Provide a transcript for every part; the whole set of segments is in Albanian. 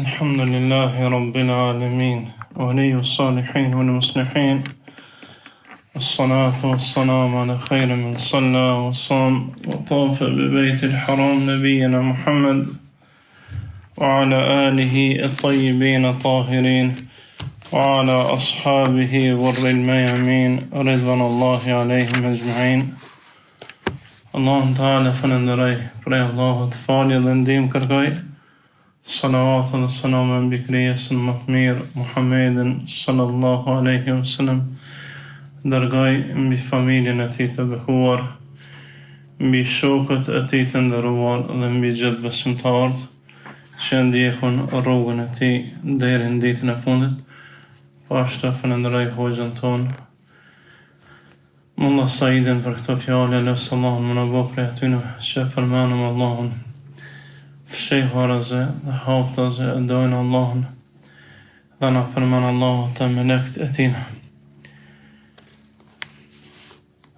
الحمد لله رب العالمين ولي الصالحين والمصلحين الصلاة والسلام على خير من صلى وصام وطاف ببيت الحرام نبينا محمد وعلى آله الطيبين الطاهرين وعلى أصحابه غر الميامين رضوان الله عليهم أجمعين. Allah Ta'ala falenderoj prej Allahut falje dhe ndihmë kërkoj. Salavat dhe salame mbi krijesën më të mirë Muhammedin sallallahu alaihi wasallam, dërgoj mbi familjen e tij të behuar, mbi shokët e tij të nderuar dhe mbi gjithë besimtarët që ndjekun rrugën e tij deri në ditën e fundit. Pashtu falenderoj hoxhën tonë Mullah Saidin për këto fjale, lësë Allahun më në bo prej atyne që përmenëm Allahun, fshehuraze dhe haptaze e dojnë Allahun dhe na përmenë Allahun të melekt e tina.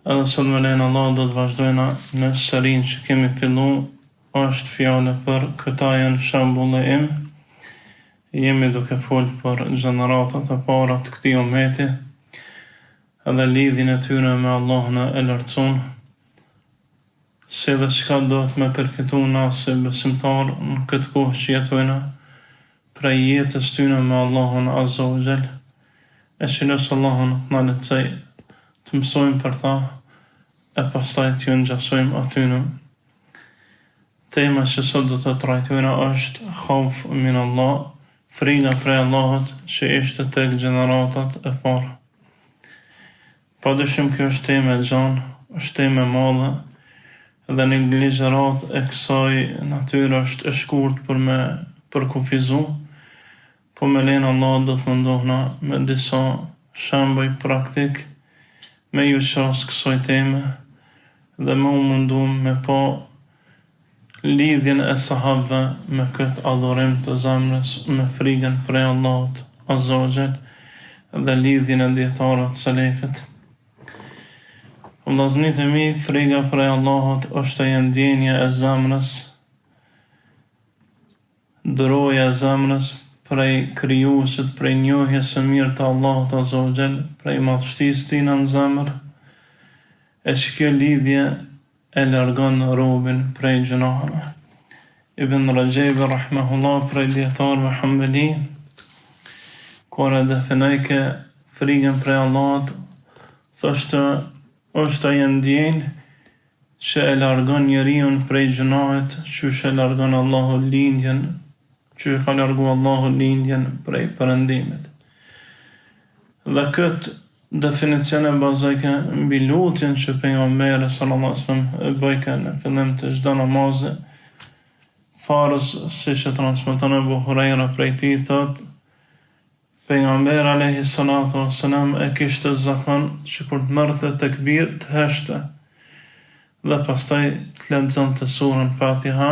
Edhe sot me lejnë Allah do të vazhdojna në serin që kemi fillu, është fjale për këta janë shambull e im. Jemi duke folë për gjeneratat e para të këtij ummeti, edhe lidhin e tyre me Allahun e lartësuar, se dhe çka do të me përfitu na si besimtar në këtë kohë që jetojna, prej jetës tyre me Allahun Azza wa Jall, e që nësë Allahun na lehtësoj të mësojmë për ta, e pastaj t'ju ngjasojmë atyre. Tema që sot do të trajtojna është khauf min Allah, frika prej Allahut që ishte tek gjeneratat e para. Padyshim kjo është temë e gjanë, është temë e madhe, dhe një ligjërat e kësaj natyre është e shkurt për me përkufizu, po me lenë Allah do të mundohna me disa shembuj praktik me ju qasë kësaj teme dhe me u mundu me pa lidhjen e sahabëve me këtë adhurim të zemrës me frikën prej Allahut Azza wa Jall dhe lidhjen e dietarëve të selefit. Vëllazërit e mi, frika prej Allahut është ajo ndjenja e zemrës, dëroja e zemrës prej krijuesit, prej njohjes së mirë të Allahut Azza wa Jall, prej madhështisë tina në zemër, e që kjo lidhje e largon robin prej gjunaheve. Ibn Rajab rahimahullah prej dietarëve Hanbali, kur e definoi frikën prej Allahut, thoshte është ajo ndjenjë që e largon njeriu prej gjunahet, që e largon Allahu lindjen, që ka largu Allahu lindjen prej perëndimit. Dhe këtë definicion e bazojke mbi lutjen që pejgamberi sallallahu alaihi wasallam e bëjke në fillim të çdo namazi, farz, siç e transmeton Abu Huraira prej tij, thotë pejgamberi alayhi salatu wassalam e kishte zakon që kur të merrte tekbir të heshte dhe pastaj të lexonte surën Fatiha,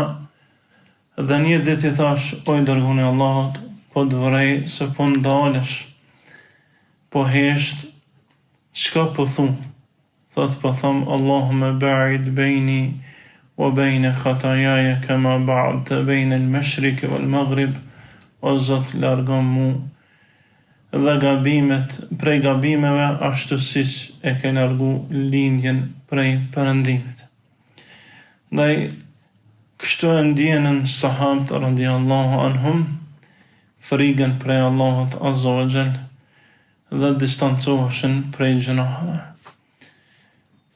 dhe një ditë i thash: o i dërguari i Allahut, po të vrej se po ndalesh, po hesht, çka po thu? Thot po tham: Allahumma ba'id baini wa baina khataaya kama ba'adta baina al-mashriq wal-maghrib, o Zot largon mu dhe gabimet prej gabimeve ashtu siç e ke largu lindjen prej perëndimit. Ndaj kështu e ndjenën sahabët radhiyallahu anhum frikën prej Allahut Azza wa Jall dhe distancoheshin prej gjunaheve.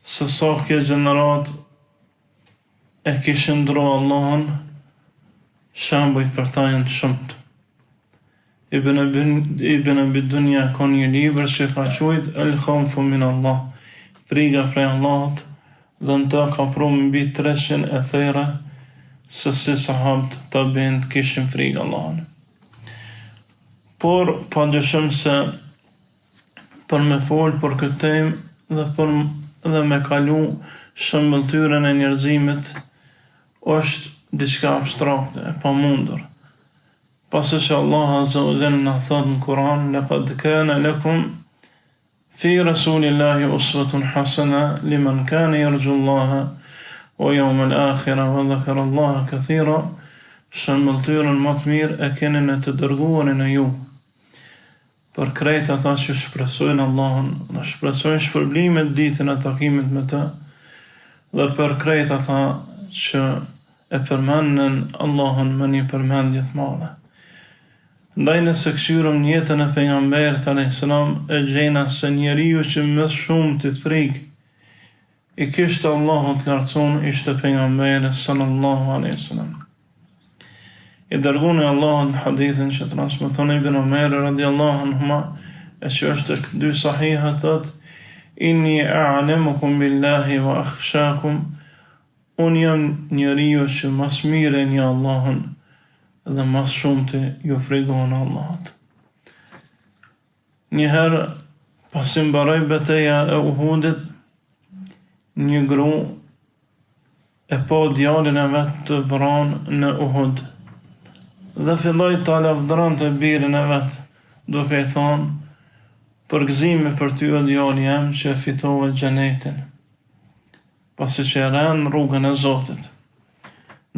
Se sa kjo gjenerat e kishin ndru Allahun, shembujt për ta janë shumët. Ibn Abi Dunya ka një libër që ka quajtur El Khawfu min Allah, frika prej Allahut, dhe në ta ka pru mbi 300 e thera se si sahabët tabiin kishin frikë Allahun. Por padyshim se për me folë për këtë temë dhe me kalu shëmbëltyrën e njerëzimit është diçka abstrakte, e pamundur. Pasi që Allah Azza wa Jalla na thot në Kur'an: laqad kana lakum fi rasulillahi uswatun hasana liman kana yarju Allah wa yawm al-akhirah wa dhakara Allah kathira. shëmbëltyrën më të mirë e keni në të dërguarin e ju. Për krejt ata që shpresojnë Allahun, në shpresojnë shpërblimet ditën e takimit me të, dhe për krejt ata që e përmendën Allahun me një përmendje të madhe. Ndaj nëse këshyrëm jetën e pejgamberit a.s. e gjena se njeriu që më shumë të frikë i kishte Allahun të lartësuar ishte pejgamberi sallallahu alaihi wasallam. I dërguari i Allahut në hadithin që transmeton Ibn Omer radhiyallahu anhuma, e që është tek dy sahiha, thot: inni a'lamukum billahi wa akhshakum, unë jam njeriu që mas mire një Allahun dhe mas shumë të ju frikon Allahut. Njëherë, pasi mbaroi betejë e Uhudit, një gru e pa djalin e vet të vranë në Uhud dhe filloi ta lavdronte birin e vet, duke i thonë: përgëzimi për ty o djali jem që e fitove xhenetin, pasi që e rën rrugën e Zotit.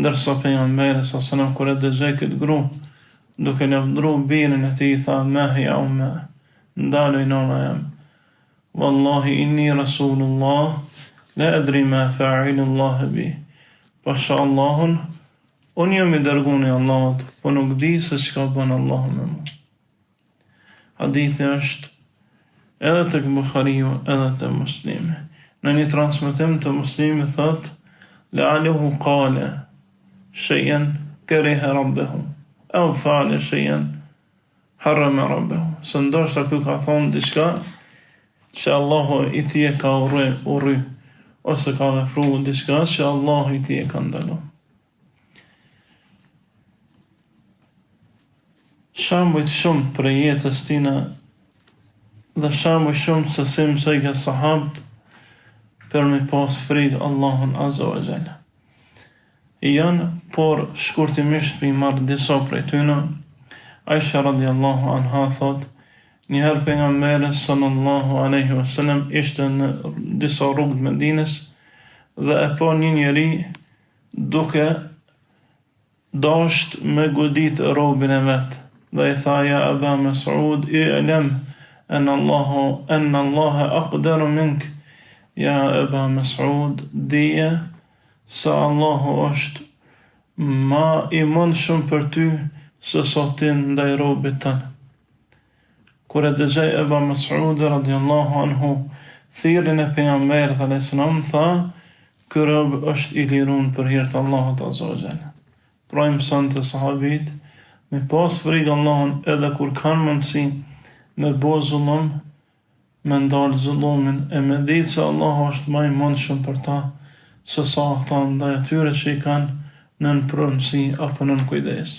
Ndërsa pejgamberi s.a.s. kur e dëgjoi këtë gru duke lavdruar birin e tij, tha: mehi ja umme, ndaloj nona jem, wallahi inni rasulullah, la adri ma fa'ilullah bi, pasha Allahun, unë jam i dërguari i Allahut, po nuk di se çka bën Allahu me mua. Hadithi është edhe tek Buhariu edhe te Muslimi. Në një transmetim të Muslimi thot: la'aluhu qala shay'an kariha rabbuhu aw fa'ala shay'an harrama rabbuhu. Se ndoshta ky ka thonë diçka që Allahu i tij e ka urry, ose ka vepruar diçka që Allahu i tij e ka ndaluar. Shembuj shumë për jetës tina dhe shembuj shumë se si mësoi ka sahabët për me pas frikë Allahun azza wa jalla. Janë, por shkurtimisht për i marrë disa prej tyne. Aisha radhiyallahu anha thot: njëherë pejgamberi sallallahu alaihi wasallam ishte në disa rrugë të Medinës dhe e pa një njeri duke dasht me godit robin e vet, dhe i tha: ja Aba Mas'ud, i'lam anna Allaha aqdaru mink. Ja Aba Mas'ud, dije se Allahu është ma i mundshëm për ty se sa ti ndaj robit tënë. Kur e dëgjoi Aba Mas'ud radhiyallahu anhu thirrjen e pejgamberit a.s. tha: ky rob është i liruar për hir të Allahut azza wa jalla. Pra i mëson të sahabit me pas frikë Allahun edhe kur kanë mundësi me bo zullum, me ndalë zullumin, e me ditë se Allahu është më i mundshëm për ta se sa ata ndaj atyre që i kanë nën pronësi apo nën kujdes.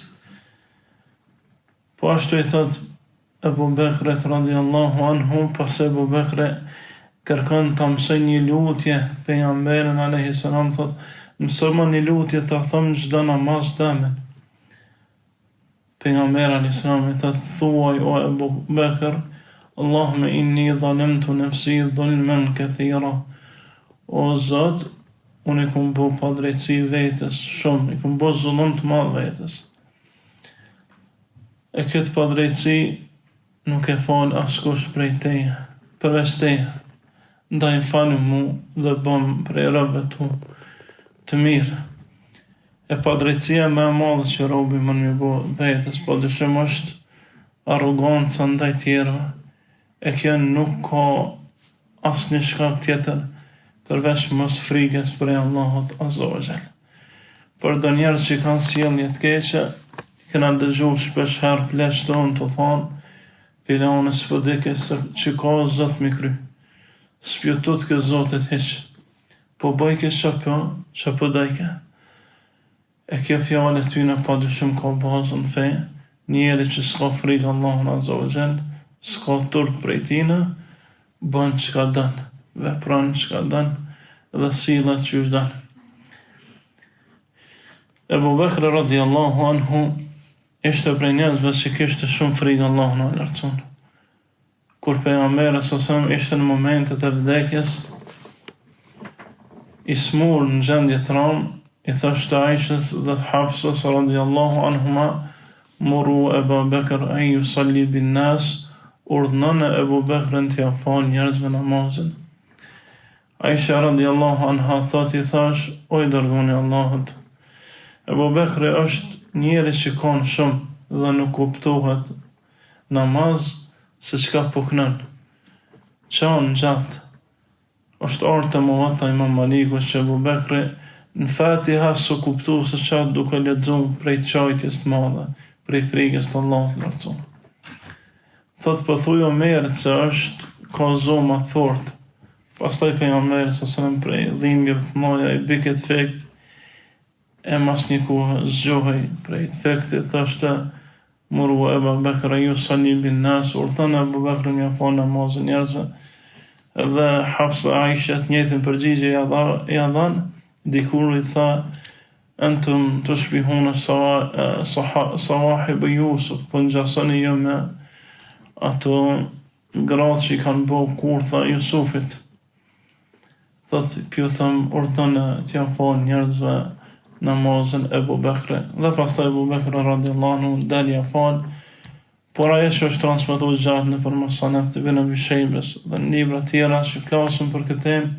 Po ashtu i thot Ebu Bekrit radhiyallahu anhu, pas Ebu Bekri kërkon ta mësoj një lutje pejgamberin alayhi salam, thot: mësojmë një lutje ta them çdo namaz damen. Pejgamberi alayhi salam i thot: thuaj o Ebu Bekr: Allahumma inni zalamtu nafsi zulman kathira. O Zot, unë i kom bo pa drejtësi vetës shumë, i kom bo zullum të madh vetës. E këtë pa drejtësi nuk e fal askush prej teje, përveç teje. Ndaj falu mu dhe bëm prej robëve tu të mirë. E pa drejtësia me madhe që robi më një bo vetës, po dyshim është arroganca ndaj tjerëve. E kjo nuk ka asnjë shkak tjetër përveç mos frikës prej Allahut azza wa jalla. Por do njerëz që kanë sjellje të keqe, kena dëgjuar shpesh herë flesh tonë të thonë: filani s'podike se që ka Zot mi kry, s'pjutut ke Zotit hiq, po bajke që dajke. E kjo fjale tyne pa dyshim ka bazën fe. Njeri që s'ka frikë Allahun azza wa jalla, s'ka turp prej tina, bën çka don, vepron çka don dhe sillet çysh don. Ebu Bekri radhiyallahu anhu ishte prej njerëzve që kishte shumë frikë Allahun e lartësuar. Kur pejgamberi s.a.s. ishte në momentet e vdekjes, i smur në gjendje të ramë, I thashtë Aishës dhe Hafsës radiallahu anhuma, muru Ebu Bekr an yusalli bin nas, urdhënon Ebu Bekrin t'ia fal njerëzve namazin. Aisha radiallahu anha thot I thash, o I dërgoni Allahut, Ebu Bekri është njeri që kanë shumë dhe nuk kuptohet namaz se çka po knon. Qanë gjatë, është orë të Muwatta Imam Maliku që Ebu Bekri në Fatiha s'u kuptu se qatë duke lexuar prej çajtjes të madhe, prej frikës të Allahut të lartësuar. Thot po thuj Omerit se është ka zonë të fortë. Pastaj pejgamberi s.a.s. prej dhimbjeve të mëdha I biket fekt e mas një kohë zgjohej prej të fektit është muru Ebu Bekr an yusalli bin nas, urdhon Ebu Bekrin ja fal namazin njerëzve. Dhe Hafsa Aisha të njëjtën përgjigje ja dhan, dikur I tha antum tushbihuna sawahib Yusuf, po ngjasoni jo me ato gratë që I kanë bëu kurtha Jusufit. Thot pyetëm urdhënë t'ia fal njerëzve namazin Ebu Bekri. Dhe pastaj Ebu Bekri radiallahu anhu dali ja fal. Por ajo që është transmetuar gjatë nëpër Musannaf të Ibn Abi Shaybes dhe në libra tjera që flasin për këtë temë,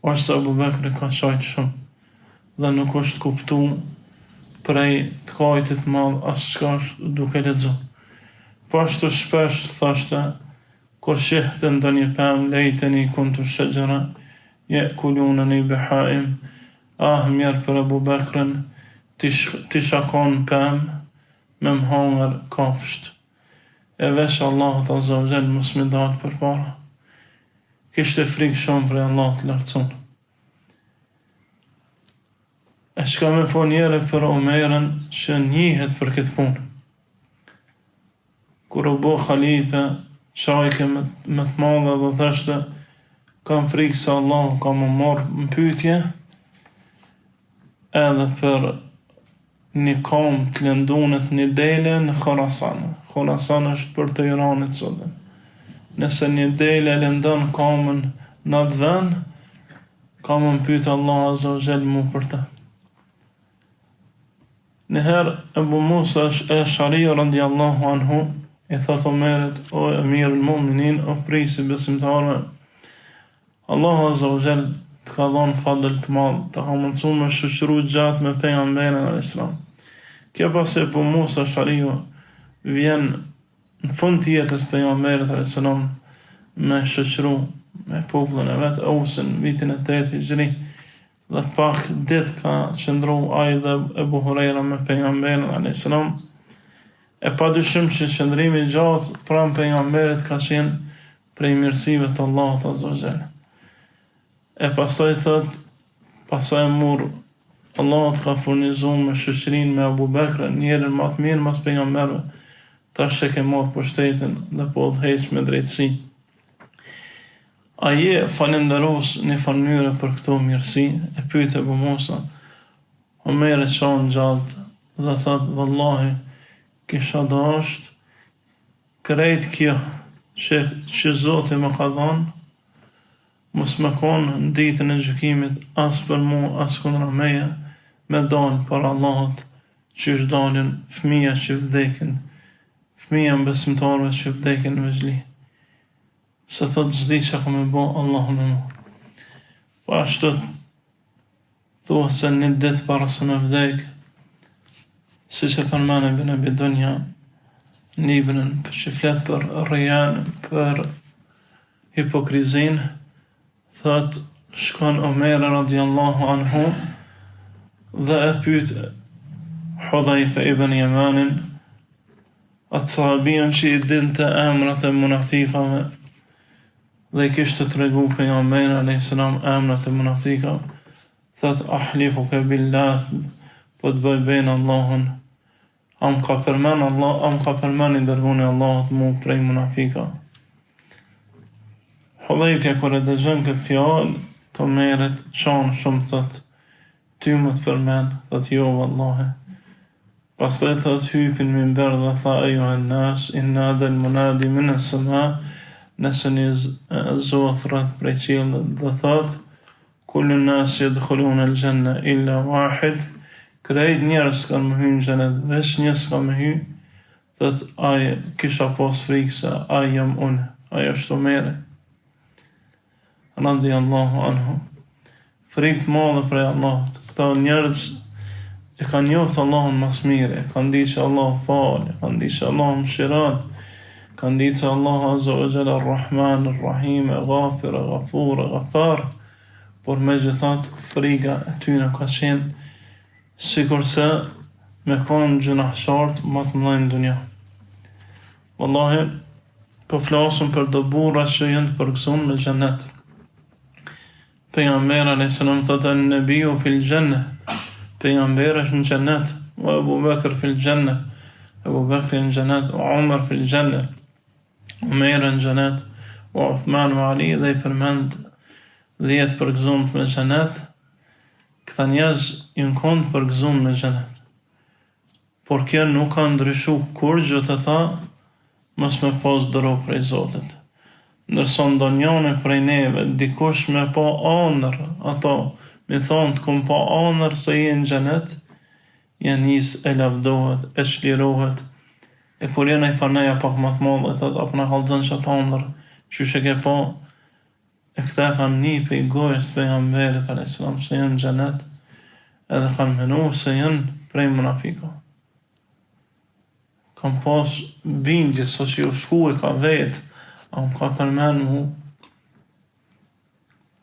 është se Ebu Bekri ka qajt shumë dhe nuk është kuptu prej të kajtit madh asçka është duke lexu. Po ashtu shpesh thashte, kur shihte ndonjë pemë, lejteni kuntu shajara ya'kulunani bihaim, mirë për Ebu Bekrin ti shakon pemë me mhanger kafsht. E vesh Allahut Azza wa Jall mos më dal përpara. Kishte frikë shumë për Allahut të lartësuar. E shka me fol njëre për Omerin që njihet për këtë punë. Kur u bo khalife, çajke më të madhe dhe thashte, kam frikë se Allah ka më marrë në pyetje, edhe për një kam të lëndunit një dele në Khorasan. Khorasan është për të Iranit sot. Nëse një dele lëndon kamën në atë vend, kamën pyet Allah Azza wa Jall mu për të. Njëherë Ebu Musa Ash'ari radiallahu anhu I thot Omerit, o Emir al-Mu'minin, o prisi besimtarëve, Allah Azza wa Jall të ka dhënë fadël të madh, të ka mundsuar me shoqëru gjatë me pejgamberin alayhis salam. Kjo pasi Ebu Musa Ash'ari vjen në fund të jetës pejgamberit alayhis salam me shoqëru me popullin e vet Ausin vitin e 8 Hijri, dhe pak ditë ka qëndru ai dhe Ebu Hurajra me pejgamberin alayhis salam. E padyshim që qëndrimi I gjatë pranë pejgamberit ka qenë prej mirësive të Allahut Azza wa Jall. E pastaj thot, pastaj Allahut ka furnizuar me shoqërinë me Abu Bekrin, njërin më të mirë mas pejgamberëve, tash e ke marrë pushtetin dhe po udhëheq me drejtësi. Ai falenderos në mënyrë për këto mirësi, e pyet Ebu Musa, Omeri çon gjatë dhe thot, vallahi kisha dashur krejt kjo që Zoti më ka dhënë, mos më konë në ditën e gjykimit as për mu, as kundra meje, me dalë për Allahut që është dalin fëmija që vdekin, fëmija në besimtarëve që vdekin në vëzhli. Se thot zdi që ka me bo Allahu me mu. Po ashtu thuhet se një ditë para se me vdek, si që përmene Ibn Abi Dunya në librin për që flet për rrijan, për hipokrizin, thot shkon Omer radiallahu anhu dhe e pyet Hudhaifa ibn Yamanin, atë sahabin që I dinte emrat e munafikave dhe I kishte tregu pejgamberin alayhis salam emrat e munafikave, thot ahlifuka billah, po të bëj bejnë Allahun, am ka përmen I dërguni Allahut mu prej munafika. Hudhaifa kur e dëgjon këtë fjalë të Omerit, çon shumë thot, ty më të përmen, thot jo vallahi. Pastaj thot hypin minber dhe tha ejuhan nas, inna del munadi min as-sama, nëse një zothrat prej qiellit dhe thot, kullu nas yadkhuluna al-janna illa wahid, krejt njerëz kanë më hyrë në xhenet, veç një s'ka më hyrë, thot ai kisha pas frikë se ai jam unë, ai është Omeri radhiyallahu anhu. Frikë të madhe prej Allahut. Këta njerëz e kanë njohur Allahun mas mire, kanë ditë që Allah fal, kanë ditë që Allah mëshiron, kanë ditë se Allah azza wa jalla ar-Rahman ar-Rahim, Ghafir, Ghafur, Ghaffar, por megjithatë frika e tyre ka qenë sikurse me konë gjunahshartë më të mëdhenj në dunja. Wallahi, po flasëm për do burra që janë të përgëzuar me xhenet. Pejgamberi alayhis salam thotë an-nabiyyu fil janna, pejgamberi është në xhenet, wa Abu Bakr fil janna, Abu Bakr në xhenet, wa Umar fil janna, Umar në xhenet, wa Uthman wa Ali, dhe i përmend 10 përgëzuar me xhenet. Këta njerëz janë konë përgëzuar me xhenet. Por kjo nuk ka ndryshu kur gjë të ta mos me pas dëro prej Zotit. Ndërsa ndonjëne prej neve, dikush me pa anër, ato me thonë të kum pa anër se i në xhenet, janë nis e lavdohet, e çlirohet, e kur janë i faneja pak më të madhe, thot apo na kallzon çat anër, çysh e ke pa, e këta kanë një pe i gojës të pejgamberit alayhis salam se janë në xhenet, edhe kanë menu se janë prej munafikëve. Kam pas bindje, so që ju shku e ka vetë, a më ka përmen mu,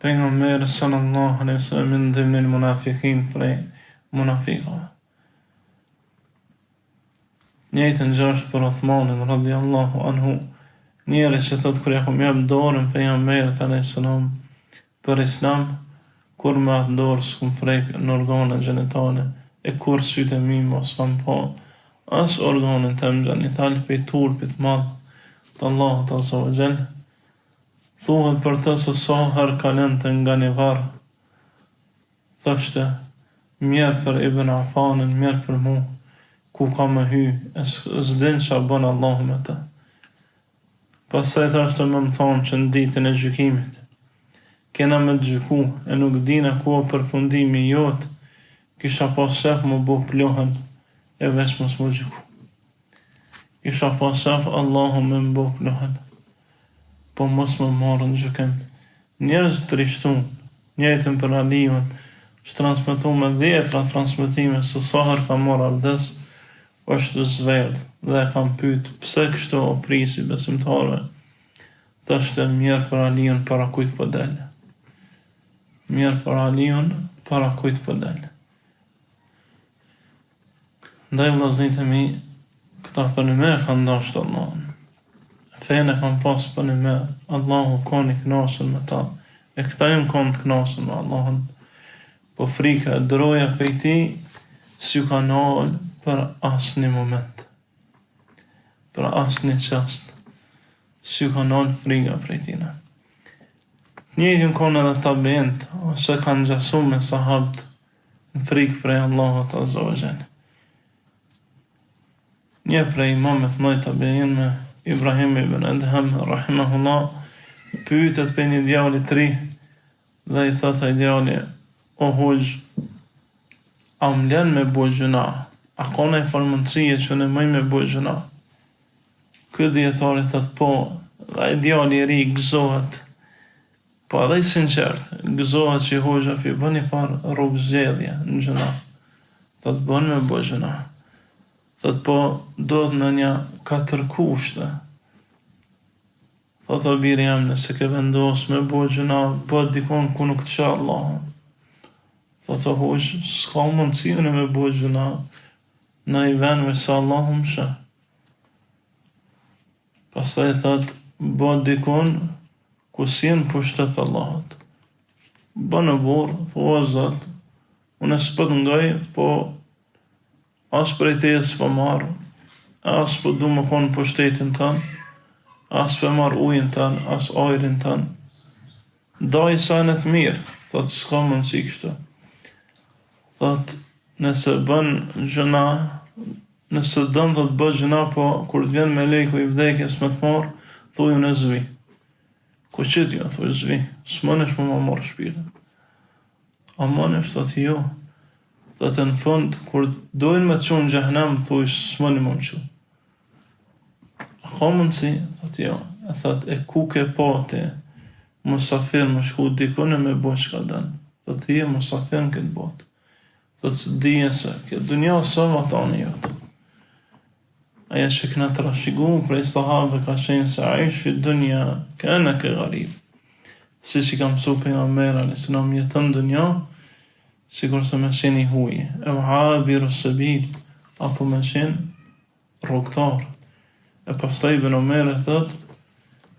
pejgamberi sallallahu alaihi wasallam min dhimnil munafikin, prej munafikëve. Njëjtën gjë është për Uthmanin radhiyallahu anhu, njëri që thot kur ja kom jap dorën pejgamberit alayhis salam për Islam, kur me atë dorë s'kum prek në organet gjenitale, e kur sytë e mi mos kam pa as organin të më gjenital për i turpit madh të Allahut azza wa jall. Thuhet për të se sa herë kalën të nga një varë, thashte mjerë për Ibn Afanin, mjerë për mu, ku ka me hy, e s'din që a bënë Allahu me të. Pastaj thashte me më thonë që në ditën e gjykimit, kena me të gjyku, e nuk dina ku o përfundimi jotë, kisha pas shef më bu plohen, e veç mos më gjyku. Kisha pas shef Allahu me më bu plohen, po mos më marrë në gjykim. Njerëz të rishtun, njëjtën për Aliun, që transmitu me 10 transmitime se sa herë ka marrë abdes, është zvedh dhe kam pyet pse kështu o prisi besimtarëve. Thashte mirë për Aliun para kujt po del. Mirë për Aliun para kujt po del. Ndaj vllaznit e mi, këta për një me kanë dashtë Allahun. Fejnë e kanë pasë për një me, Allahu kanë i knasën me ta, e këta jënë kanë të knasën me Allahun. Po frika e dëroja për ti, si ju kanë alë për asë një moment, për asë një qast, si ju kanë alë frika për tina. Njëjtën kanë edhe tabent, ose kanë gjasu me sahabt në frikë prej Allahut azza wa jall. Një prej imamet mëdhtë tabein me Ibrahim ibn Adham rahimahullah, pyetet për një djalë i ri dhe i thotë ai djali: o hoj, a më lën me bo gjuna? A ka në informacie që në mëj me bo gjuna? Ky djetari thotë po, dhe ai djali i ri gëzohet, po edhe i sinqert, gëzohet që i hoxha fi bën një farë rrugëzgjedhje në gjuna. Thotë bën me bo gjuna. Thotë po, do të në një 4 kushte. Thotë o biri jam, nëse ke vendos me bo gjuna, po dikon ku nuk të qa Allahun. Thotë o hoq, s'ka mundësi unë me bo gjuna, në i venve sa Allahum shë. Pastaj thotë, bo dikon ku si në pushtet Allahut. Bë në burë, thua Zot, unë s'pët ngaj, po as prej teje s'po marë, as po du më konë pushtetin tënë, as për marë ujën tënë, as ajrin tënë. Daj sa në të mirë, thotë s'ka mundësi kështu. Thotë, nëse bën gjëna, nëse dënë dhe të bë gjëna, po kur të vjen me lejku i vdekjes me të marë, thuju në zvi. Ku qëtë jo, thuju zvi, s'mënesh më marë shpirën. Amon është thotë jo. Thotë në fund, kur dojnë me të qonë në gjahnem, thuj s'moni më më që. A ka mundësi? Thotë jo. E thotë e ku ke pati musafir më shku dikune me bo që ka dënë. Thotë je musafir në këtë botë. Thotë së dhije se këtë dunja sa vatani jotë. Aja që këna të rashigu prej sahabe ka qenë se aish fi dunja këna ke garib. Si që kam su për nga mera nëse në mjetën dunja, sikur se me qenë i huje. E vhabiru sëbil, apo me qenë rogtar. E pastaj Ibn Omer e thot,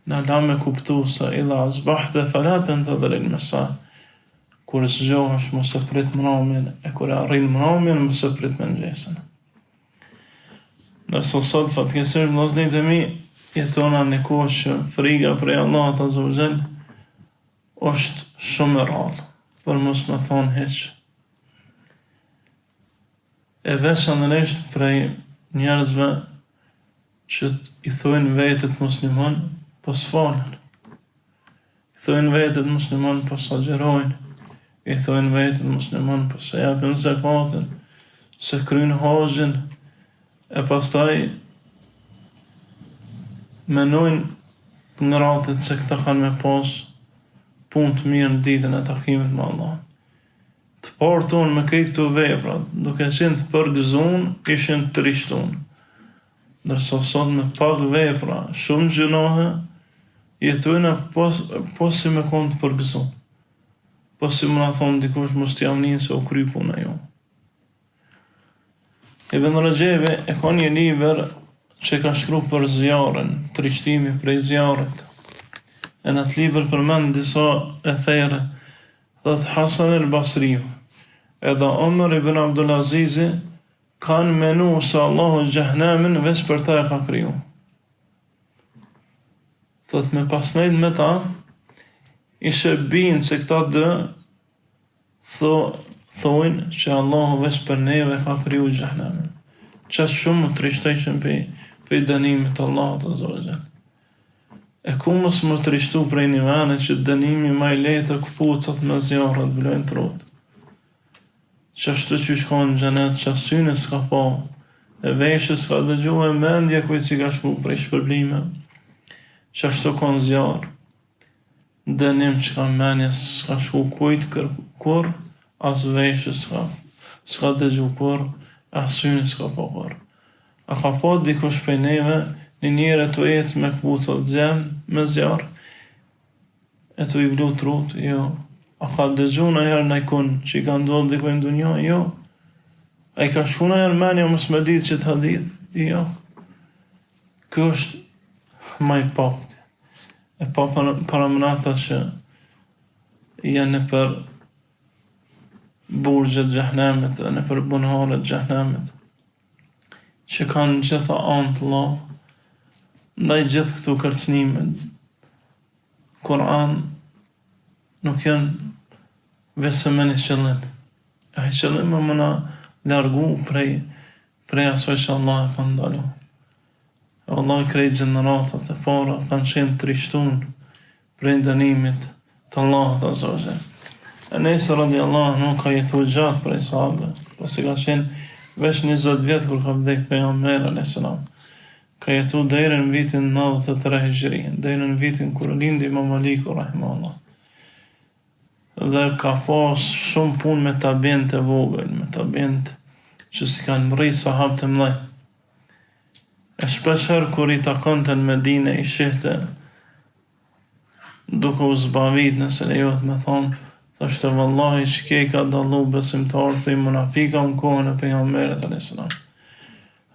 në la me kuptu se idha azbahte falatën të dherin mesa. Kur zgjohesh mos e prit mramin, e kur e arrin mramin mos e prit mëngjesin. Nërso sot fatkeqësisht vëllezërit e mi jetona në kohë që friga prej Allahut Azza wa Jall është shumë e rrallë, për mos me thonë hiç. E veçanërisht prej njerëzve që i thojnë vetët musliman, po s'falen. I thojnë vetët musliman, po s'agjerojnë. I thojnë vetët musliman, po se japin zakatin, se kryjnë hajjin, e pastaj menojnë në ratit se këta kanë me pas punë të mirë në ditën e takimit me Allah. Të parë tonë me këto vepra, duke qenë të përgëzuar, ishin të rishtun. Ndërsa sot me pak vepra, shumë gjunohe, jetojnë po si me konë të përgëzuar. Po si më na thonë dikush mos t'jam njën se u kry puna jo. Ibn Rajevi e ka një libër që ka shkru për zjarën, trishtimi prej zjarët. E në të libër përmend disa e thejre, thot Hasan el Basriu, edhe Omer ibn Abdulazizi kanë menu se Allahu gjahnemin veç për ta e ka kriju. Thot me pasnejt me ta, ishe binë se këta dë thojnë që Allahu veç për neve ka kriju gjahnemin. Qështë shumë të rishtejshën për dënimit Allahut Azza wa Jall. E ku mos më të rishtu prej një vene që dënimi ma i letë këpucat me zjarët vlojnë të rotë. Qështë që shkojnë në gjenet, që syne s'ka pa, e veshë s'ka dëgju e mendje kuj që ka shku prej shpërblime. Qështë konë zjarë, dënim që ka menje s'ka shku kujt kur, as veshë s'ka dëgju kur, as syne s'ka pa kur. A ka pa dikush prej neve, një njëre të jetë me këpucat zemë, me zjarë, e të i vlu të rutë, jo. A ka dëgju në herë në ikon që i ka ndodhë dikojnë dunja, jo. A i ka shku në herë menja mos me ditë që të hadith, jo. Kjo është maj pakti. E pa para mënata që janë për burgjet gjahnemit, në për bunharet gjahnemit, që kanë gjitha anë të Allah, ndaj gjithë këtu kërcnimet. Kur'an nuk janë vesëm e një qëllim. A i qëllim e më na largu prej asoj që Allah e ka ndalu. E Allah i krejt gjeneratat e para kanë qenë trishtun prej dënimit të Allahut Azza wa Jall. E nesë radiallahu nuk ka jetu gjatë prej sahabe, pasi ka qenë veç 20 vjetë kur ka vdek pejgamberi alayhis salam. Ka jetu deri në vitin 93 Hijri, deri në vitin kur lindi Imam Maliku rahimahullah. Dhe ka pas shumë punë me tabiin të vogël, me tabiin që si kanë mri sahabë të mëdhenj. E shpeshher kur i takonte në Medinë i shihte duke u zbavit nëse lejohet me thonë, thashtë vallahi që ka dallu besimtarë për i munafika në kohën e pejgamberit alayhis salam.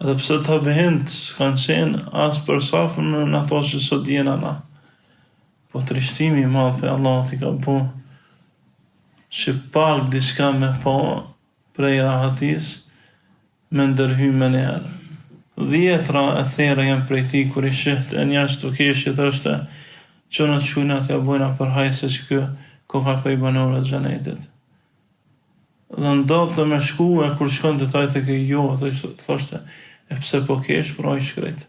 Edhe pse tabiint s'kanë qenë as për safën në ato që sot jena na. Po trishtimi i madh për Allah i ka bu që pak diçka me pa prej rahatis me ndërhy me njerë. 10 e thera janë prej ti kur i shihtë e njerës të keshit është që në të shujnat ja bojna për hajse që kjo koka për i banorët gjenetit. Dhe ndatë të me shku e kur shkon të taj të këj jo, të thoshte, e pse po kesh, pra i shkrejt.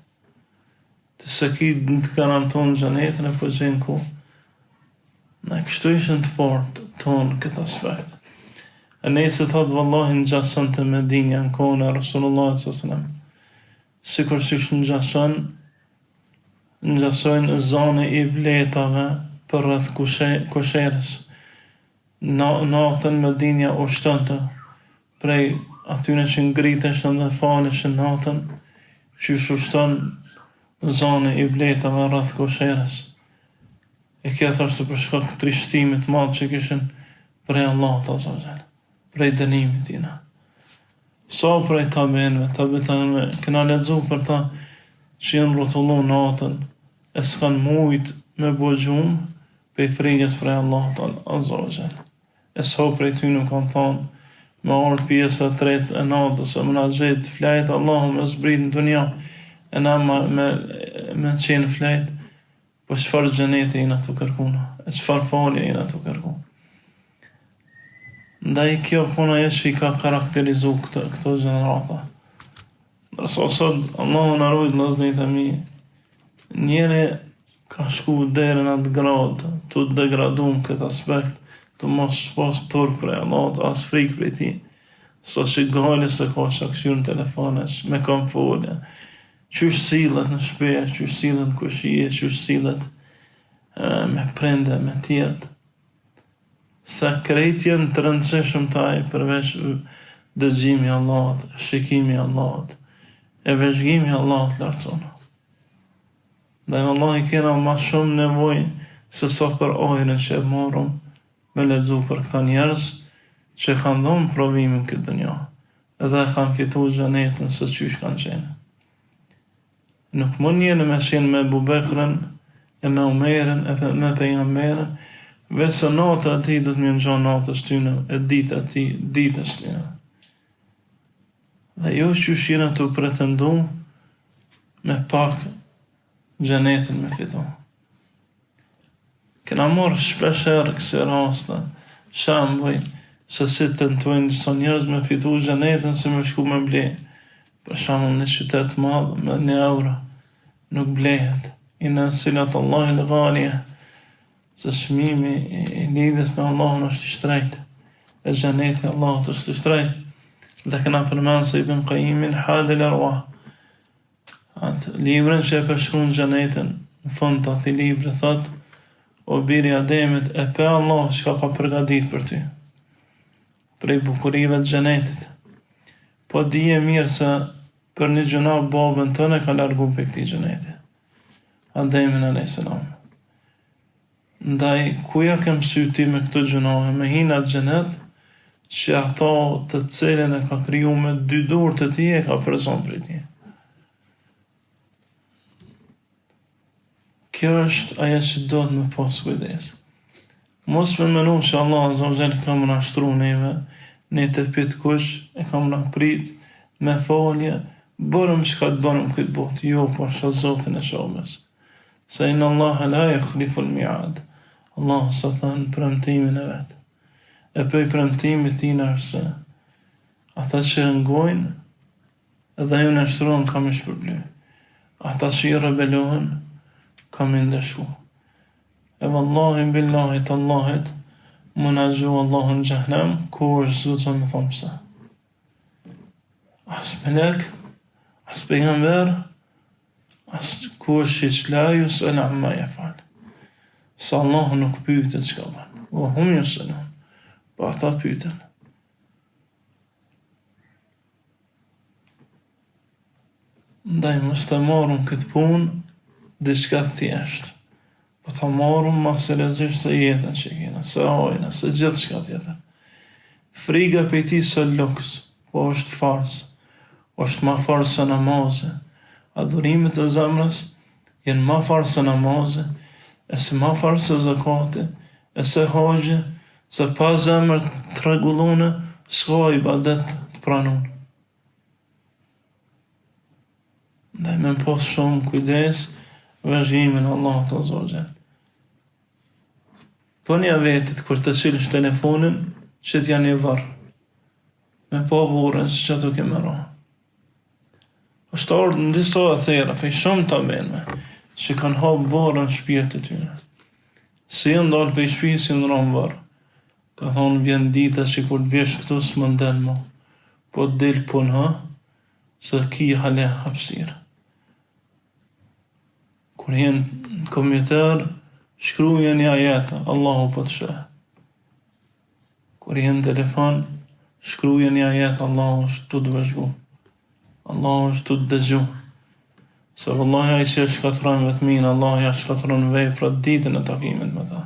Të se ki në të garanton gjenetin e po gjenë ku. Ne kështu ishën të fortë tonë këtë aspekt. E nese thot vallahi në gjason të Medinja në kohën e Rasulullah s.a.s. Sikur që në gjason, në gjasojnë zone i bletave për rreth kusherës. Natën Medinja ushtonte prej atyne që ngriteshin dhe faleshin natën, që ushton zone i bletave rreth kusherës. E kjo thashtë për shkak trishtimit madh që kishin prej Allahut azza wa jalla, prej dënimit tina. Sa prej tabenëve, këna lexu për ta që janë rrotullu natën, e s'kan mujt me bo gjumë, pe frikës prej Allahut azza wa jalla. E sa prej ty nuk kanë thonë, me orë pjesë e tretë e natës, e më na gjetë flajtë, Allahu me zbrit në dunja, e na me qenë flajtë, po çfarë xheneti jena të kërkuna, e çfarë falje jena të kërkuna. Ndaj kjo puna e që i ka karakterizu këto gjenerata. Nërso sot, Allahu në rujtë në zdejtë e mi, njëri ka shku deri në atë gradë, të degradum këtë aspekt, të mos pas turp prej Allahut, as frikë prej ti. So që gali se ka që këshyrë në telefonesh, me kam folje, qysh sillet në shpesh, qysh sillet në kushije, qysh sillet me prende, me tjetë. Sa krejtjen të rëndësishëm taj përveç dëgjimi Allahut, shikimi Allahut, e vëzhgimi Allahut lartësona. Dhe vallahi kena ma shumë nevoj se sa për ajrin që e marrum me lexu për këta njerëz që kanë dhonë provimin këtë dënja edhe kanë fitu xhenetën se qysh kanë qenë. Nuk mund njënë me qenë me Abu Bekrën e me Umerin e me pejgamberin, vetë se natë ati do të më ngjan natës tyne, e ditë ati ditës tyne. Dhe jo që shina të pretendu me pak xhenetin me fitu. Kena marrë shpesher këse rasta, shambuj, se si të nëtojnë njësa njerëz me fitu xhenetin se me shku me ble. Për shambull një qytet madhë me 1 euro, nuk blehet. Ina silat Allah il ghalje, se shmimi i lidhjes me Allahun është i shtrejtë, e xheneti Allahut është i shtrejtë. Dhe këna përmenë se Ibn Qayyimin Hadil Arwah, atë librin që e përshkruan xhenetin, në fund të ati libri thotë, o biri Ademit, e pe Allah që ka përgadit për ty, prej bukurive të xhenetit. Po dije mirë se për një gjuna babën tëne ka largu për këti xheneti. Ademin a.s. Ndaj, kuja kem syti me këtë gjuna, me hina xhenet, që ato të cilën e ka kriju me 2 dorë të ti e ka përzon për ti. Kjo është aja që do të me pas kujdes. Mos me menu që Allah azza wa jalla ka më nashtru neve, ne të pit kush, e ka më naprit, me falje, bërëm që ka të bërëm këtë botë, jo, po është Zotin e shobës. Se inë Allah la yukhlifu al-mi'ad. Allah sa thënë premtimin e vetë. E për premtimit tina është se ata që ngojnë, edhe ju në shtruan kam i shpërbly. Ata që i rebelohen, kam i ndeshu. E vallahi billahi të Allahit, më në gju Allahun gjahnem, ku është zutë me thonë pëse. As melek, as pejgamber, as ku është që laju, së në amma e falë. Sa Allah nuk pyjtë që ka banë. O hum ju së në, po ata pyjtën. Ndaj mos të marrëm këtë punë, diçka thjesht. Po të marrëm ma seriozisht se jetën që kena, se ajna, se gjithë shka tjetër. Friga për ti së luks, po është fars, është ma fars se namazë. Adhurimet e zemrës jenë ma fars se namazë, e se ma fars se zakate, e se haqë, se pa zemrë të regullune, s'ka ibadet të pranunë. Ndaj me më posë shumë kujdes, vëzhimin Allah të zogjen. Po një vetit, kër të qilësh telefonin, që t'ja një varë, me po vorën që që të kemë ra. është ardhë në disa e thera, fej shumë të benme, që kanë hapë varën shpirë të tyre. Si në dalë për shpirë, si në ramë varë. Ka thonë vjen dita që kur të vjesh këtu s'më ndel mo, po të del pun se ki hale hapsirë. Kur jenë në kompjuter, shkruja një ajeta, Allahu po të shë. Kur jenë në telefon, shkruja një ajeta, Allahu është tu të vëzhgu. Allahu është tu të dëgju. Se vëllahi ai që shkatron vetmin, Allahu ja shkatron veprat ditën e takimit me ta.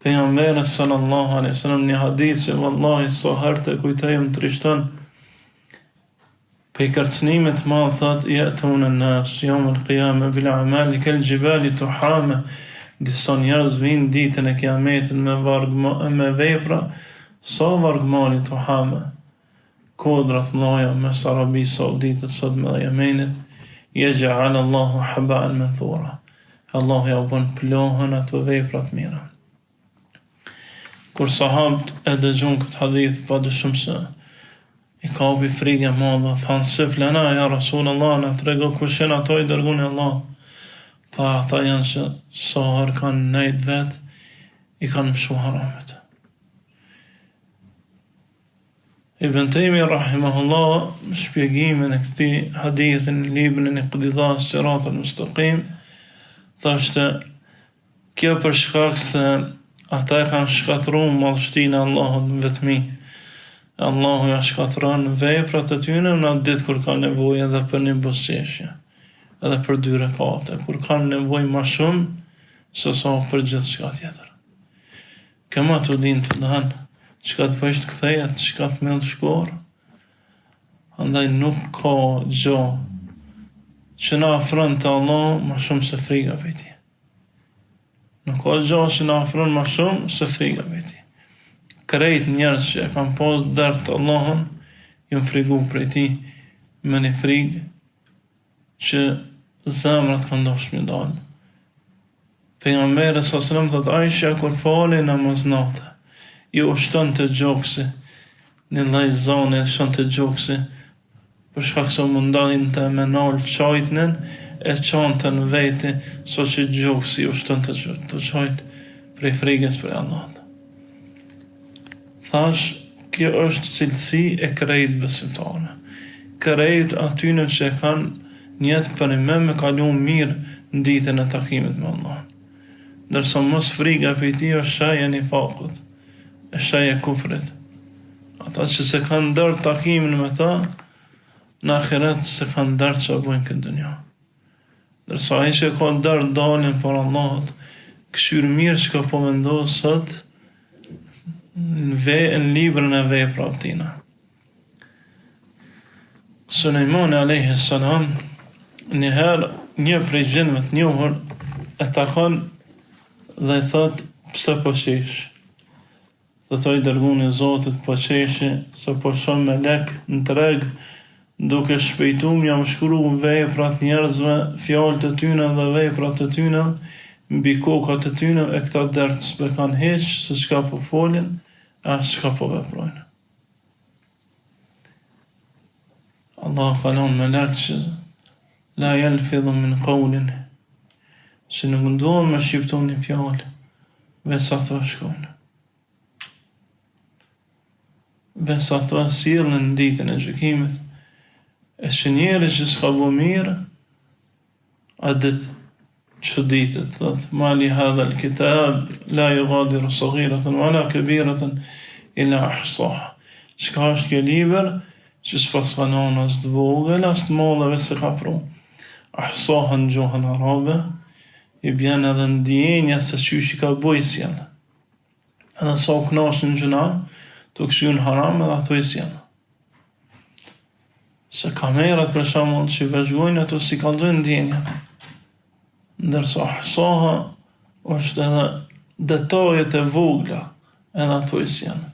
Pejgamberi sallallahu alaihi wasallam një hadith që vëllahi so herë të kujtoj më trishton. Pe kërcënimit të madh thot ya'tuna an-nas yawm al-qiyamah bil a'mali kal jibali tuhama. Disa njerëz vinë ditën e kiametit me vepra sa vargmali tuhama. Kodrat mëdha me Arabi Saudite sot me Yemenit. Yaj'al Allahu haba'an manthura. Allahu ja bën plohën ato vepra të mira. Kur sahabët e dëgjuan këtë hadith, pa dyshim se i kapi frikë e madhe, thanë se flana ja Rasulullah na trego kush janë ato i dërguar Allah. Tha ata janë që sa herë kanë nejt vet, i kanë mshu haramet. Ibn Taymi rahimahullah në shpjegimin e këtij hadithi në librin e Iqtida Sirat al-Mustaqim thashte kjo për shkak se ata e kanë shkatruar madhështinë e Allahut në vetmi. Allahu ja shkatron veprat e tyre në atë ditë kur kanë nevojë edhe për një buzëqeshje, edhe për 2 rekate, kur kanë nevojë më shumë se sa për gjithçka tjetër. Kema të din të dhanë, çka të bësh të kthehet, çka të mend shkor. Andaj nuk ka gjë që na afron te Allah më shumë se frika prej tij. Nuk ka gjë që na afron më shumë se frika prej tij. Krejt njerëz që e kanë pas dërt të Allahun, jam frigu prej tij me një frikë që zemrat kanë dashur më dalë. Pejgamberi sallallahu alaihi wasallam thot Aisha kur fali namaznate, i ushton të gjoksi, në lloj zone shon të gjoksi, për shkak se mundalin të menal çajtën e çantën veti, so që gjoksi ushton të çajt prej frikës për Allah. Thash, kjo është cilësi e krejt besimtarëve. Krejt atyne që kanë njetë për me kalu mirë në ditën e takimit me Allah. Dërsa mos frika për ti është shaja një fakut, e shaja kufrit. Ata që se kanë dërë takimin me ta, në ahiret se kanë dërë që bujnë këtë dënja. Dërsa ai që ka dërë dalin për Allahot, këshyrë mirë që ka po mendohë sot, në librën e vepra tina. Sulejmani alayhi salam njëherë një prej gjinëve të njohur e takon dhe i thot pse po qesh. Dhe thoi dërguni Zotit po qeshi se po shon me lek në treg duke shpejtu mja më shkru veprat njerëzve, fjalët e tyne dhe veprat e tyne mbi kokat e tyne e këta dert s'pe kanë heq se çka po folin as çka po veprojnë. Allah kalon me lek që la yalfidhu min qawlin, që nuk ndohen me shqiptu një fjallë besa të shkojnë. Besa të sillën në ditën e gjykimit, e që njeri që s'ka bo mirë, a dit që ditët, thët, mali hadha l-kitab, la yughadiru saghiratan wala kabiratan illa ahsaha. Çka është kjo libër, që s'pas kanon as të vogël, as të madheve se ka pru. Ahsaha në gjuhën arabe, i bjen edhe ndjenja se qysh i ka boj sjellë. Edhe sa u knashën në gjuna, të këshyën haram edhe ato i sjellë. Se kamerat për shembull që vëzhgojnë ato si kallzojnë ndjenjat. Ndërsa ahsaha është edhe detajet e vogla edhe ato i sjellë.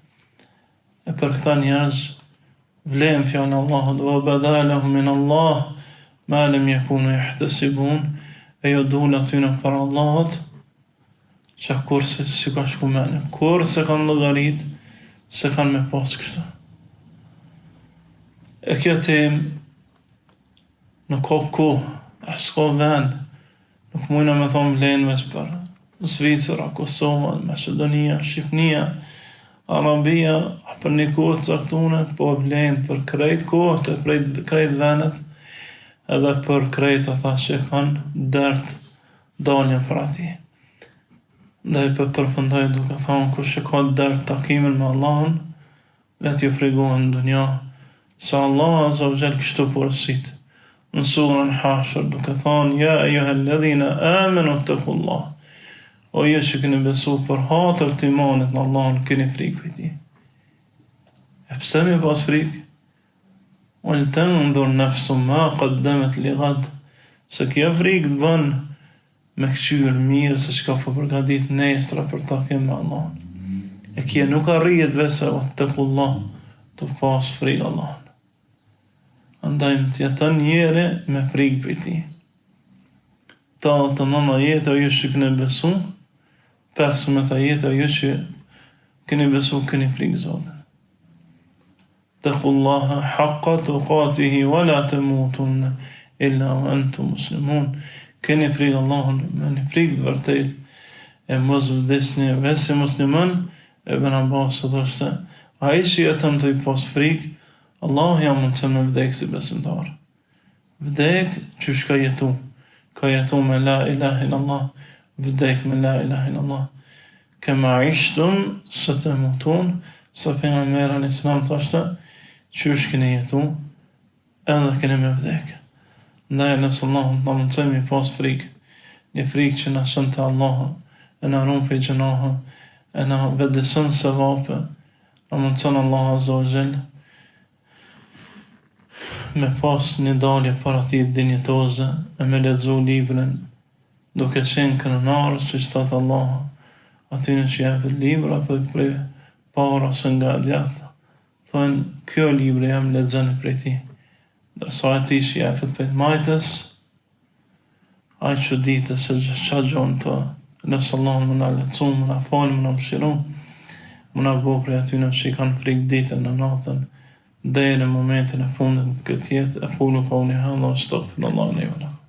E për këta njerëz vlen fjalën e Allahut wa badalahum min Allah ma lam yakunu yahtasibun, e jo dule atyne për Allahot që kur se si ka shku mene, kur se kanë llogarit se kanë me pas kështu. E kjo tem nuk ka kohë, as ka vend, nuk mujna me thonë vlenëves për Zvicra, Kosova, Macedonia, Shqipnia, Arabia për një kohë caktune, po vlen për krejt kohët e krejt venet, edhe për krejt ata që kanë dert daljen për ati. Dhe i përfundoj duke thonë, kush që ka dert takimin me Allahun, le t'ju frigohen në dunja, se Allah azza wa jall kështu porësit. Në surën Hashr duke thonë, ja ejuhalladhina amanu ittaqullah. O ju që keni besu për hatër të imanit në Allahun, keni frikë për ti. E pse mi pas frikë? Wal tanzur nafsu ma qaddamat li ghad. Se kjo frikë të bën me këqyr mirë se çka po përgatit nestra për takim me Allahun. E kjo nuk arrihet vetëm wattaqullah, të pas frikë Allahun. Andaj më t'jeton njeri me frikë për ti. Ta të nëna jetë ajo që keni besu, 15 jetë ajo që keni besu, keni frikë Zotin. Taqullaha haqqa tuqatihi wa la tamutunna illa wa antum muslimun. Keni frikë Allahun, me një frikë të vërtet, e mos vdesni vetë si musliman. Ibn Abbas thoshte, ai që jeton të i pas frikë, Allah ja mund të me vdek si besimtar. Vdek që shka jetu. Ka jetu me la ilaha illallah, vdek me la ilaha illallah. Kema ishtum së të mutun, sa pejgamberi alayhis salam thoshte, që shkeni jetu, edhe keni me vdek. Ndaj nësë Allah në mundësemi pas frikë, një frikë që në shënë të Allah, e në rumë për gjënahë, e në vedësën se vape, në mundësën Allah azza wa jall, me pas një dalje para ti dinjetoze, e me lexu librin, duke qenë krenarës që thot Allah, atyne që jepet libra për prej para së nga djathë. Thonë, kjo libri jam lexoni prej ti. Dërsa ati që jepet për majtës, ai që ditë se qa gjonë të, nësë Allah më në lecu, më në falë, më në mshiru, më në bo prej atyne që i kanë frikë ditën në natën, dhe në momentin e fundit në këtë jetë, e punu ka unë i hadha, astaghfirullah li wa lakum.